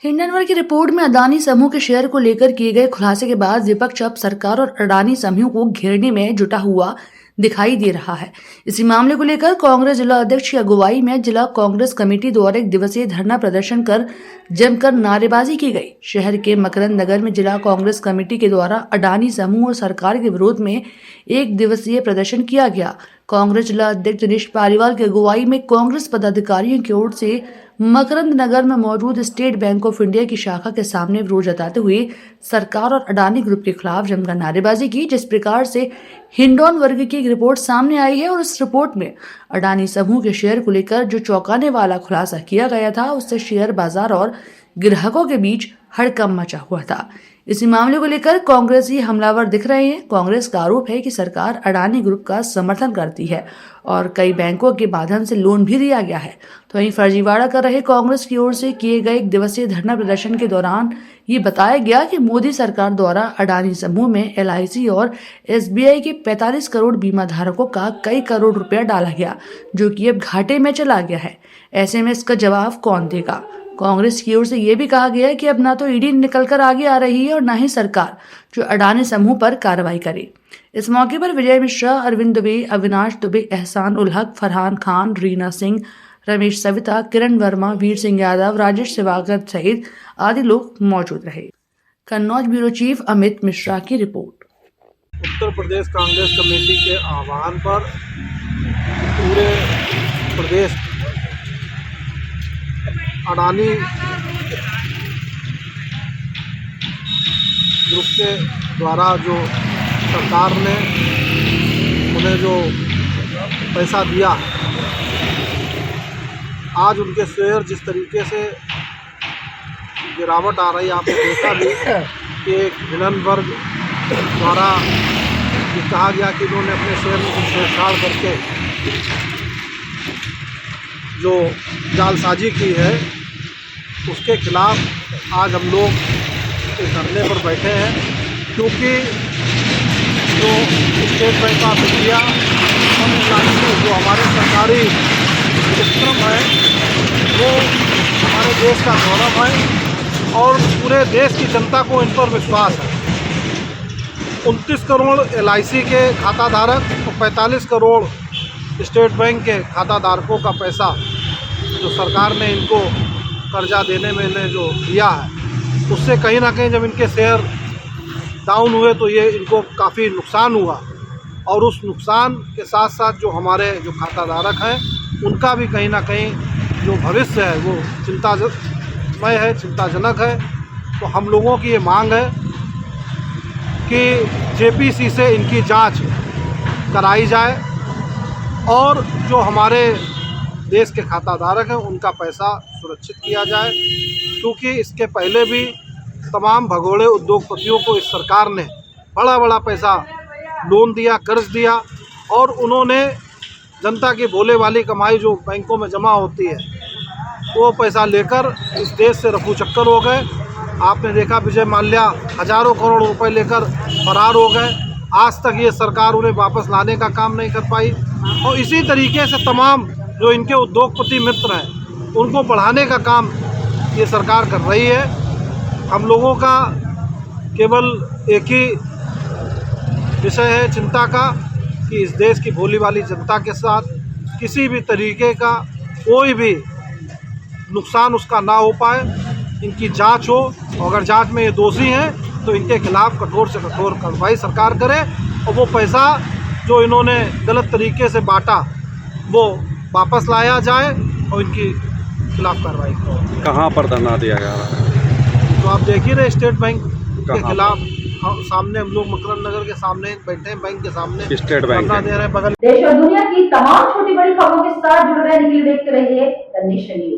हिंडनवर की रिपोर्ट में अडानी समूह के शेयर को लेकर किए गए खुलासे के बाद विपक्ष अब सरकार और अडानी समूह को घेरने में जुटा हुआ दिखाई दे रहा है। इसी मामले को लेकर कांग्रेस जिला अध्यक्ष की अगुवाई में जिला कांग्रेस कमेटी द्वारा एक दिवसीय धरना प्रदर्शन कर जमकर नारेबाजी की गई। शहर के मकरंद नगर में जिला कांग्रेस कमेटी के द्वारा अडानी समूह और सरकार के विरोध में एक दिवसीय प्रदर्शन किया गया। कांग्रेस जिला अध्यक्ष दिनेश पालीवाल की अगुवाई में कांग्रेस पदाधिकारियों की ओर से मकरंद नगर में मौजूद स्टेट बैंक ऑफ इंडिया की शाखा के सामने विरोध जताते हुए सरकार और अडानी ग्रुप के खिलाफ जमकर नारेबाजी की। जिस प्रकार से हिंडौन वर्ग की एक रिपोर्ट सामने आई है और इस रिपोर्ट में अडानी समूह के शेयर को लेकर जो चौंकाने वाला खुलासा किया गया था, उससे शेयर बाजार और ग्राहकों के बीच हड़कंप मचा हुआ था। इसी मामले को लेकर कांग्रेसी हमलावर दिख रहे हैं। कांग्रेस का आरोप है कि सरकार अडानी ग्रुप का समर्थन करती है और कई बैंकों के माध्यम से लोन भी दिया गया है। तो वहीं फर्जीवाड़ा कर रहे कांग्रेस की ओर से किए गए एक दिवसीय धरना प्रदर्शन के दौरान ये बताया गया कि मोदी सरकार द्वारा अडानी समूह में LIC और SBI के 45 करोड़ बीमा धारकों का कई करोड़ रुपया डाला गया, जो कि अब घाटे में चला गया है। ऐसे में इसका जवाब कौन देगा? कांग्रेस की ओर से यह भी कहा गया कि अब ना तो ईडी निकलकर आगे आ रही है और ना ही सरकार जो अडानी समूह पर कार्रवाई करे। इस मौके पर विजय मिश्रा, अरविंद दुबे, अविनाश दुबे, एहसान उल हक, फरहान खान, रीना सिंह, रमेश सविता, किरण वर्मा, वीर सिंह यादव, राजेश सेवाकर सहित आदि लोग मौजूद रहे। कन्नौज ब्यूरो चीफ अमित मिश्रा की रिपोर्ट। उत्तर प्रदेश कांग्रेस कमेटी के आह्वान पर पूरे प्रदेश अडानी ग्रुप के द्वारा जो सरकार ने उन्हें जो पैसा दिया, आज उनके शेयर जिस तरीके से गिरावट आ रही है, आपने देखा भी कि एक हिंडनवर्ग द्वारा ये कहा गया कि उन्होंने अपने शेयर में कुछ छेड़छाड़ करके जो जालसाजी की है, उसके खिलाफ आज हम लोग इस धरने पर बैठे हैं। क्योंकि जो स्टेट बैंक ऑफ इंडिया और जो हमारे सरकारी उपक्रम है, वो हमारे देश का गौरव है और पूरे देश की जनता को इन पर विश्वास है। 29 करोड़ LIC के खाता धारक और 45 करोड़ स्टेट बैंक के खाता धारकों का पैसा जो सरकार ने इनको कर्जा देने में इन्हें जो दिया है, उससे कहीं ना कहीं जब इनके शेयर डाउन हुए तो ये इनको काफ़ी नुकसान हुआ। और उस नुकसान के साथ साथ जो हमारे जो खाता धारक हैं, उनका भी कहीं ना कहीं जो भविष्य है वो चिंतामय है, चिंताजनक है। तो हम लोगों की ये मांग है कि JPC से इनकी जांच कराई जाए और जो हमारे देश के खाता धारक हैं उनका पैसा सुरक्षित किया जाए। क्योंकि इसके पहले भी तमाम भगोड़े उद्योगपतियों को इस सरकार ने बड़ा बड़ा पैसा लोन दिया, कर्ज दिया और उन्होंने जनता की भोले वाली कमाई जो बैंकों में जमा होती है, वो पैसा लेकर इस देश से रफू चक्कर हो गए। आपने देखा विजय माल्या हज़ारों करोड़ रुपए लेकर फरार हो गए। आज तक ये सरकार उन्हें वापस लाने का काम नहीं कर पाई। और इसी तरीके से तमाम जो इनके उद्योगपति मित्र हैं, उनको बढ़ाने का काम ये सरकार कर रही है। हम लोगों का केवल एक ही विषय है चिंता का कि इस देश की भोली वाली जनता के साथ किसी भी तरीके का कोई भी नुकसान उसका ना हो पाए। इनकी जांच हो और अगर जांच में ये दोषी हैं तो इनके खिलाफ कठोर से कठोर कार्रवाई सरकार करे और वो पैसा जो इन्होंने गलत तरीके से बांटा वो वापस लाया जाए और इनकी खिलाफ कार्रवाई करो। कहाँ पर धरना दिया गया है? तो आप देख ही रहे स्टेट बैंक के खिलाफ सामने हम लोग मकरंद नगर के सामने बैठे हैं, बैंक के सामने स्टेट बैंक धरना दे रहे हैं। बगल देश और दुनिया की तमाम छोटी बड़ी खबरों के साथ जुड़े रहने के लिए देखते रहिए द नेशन न्यूज।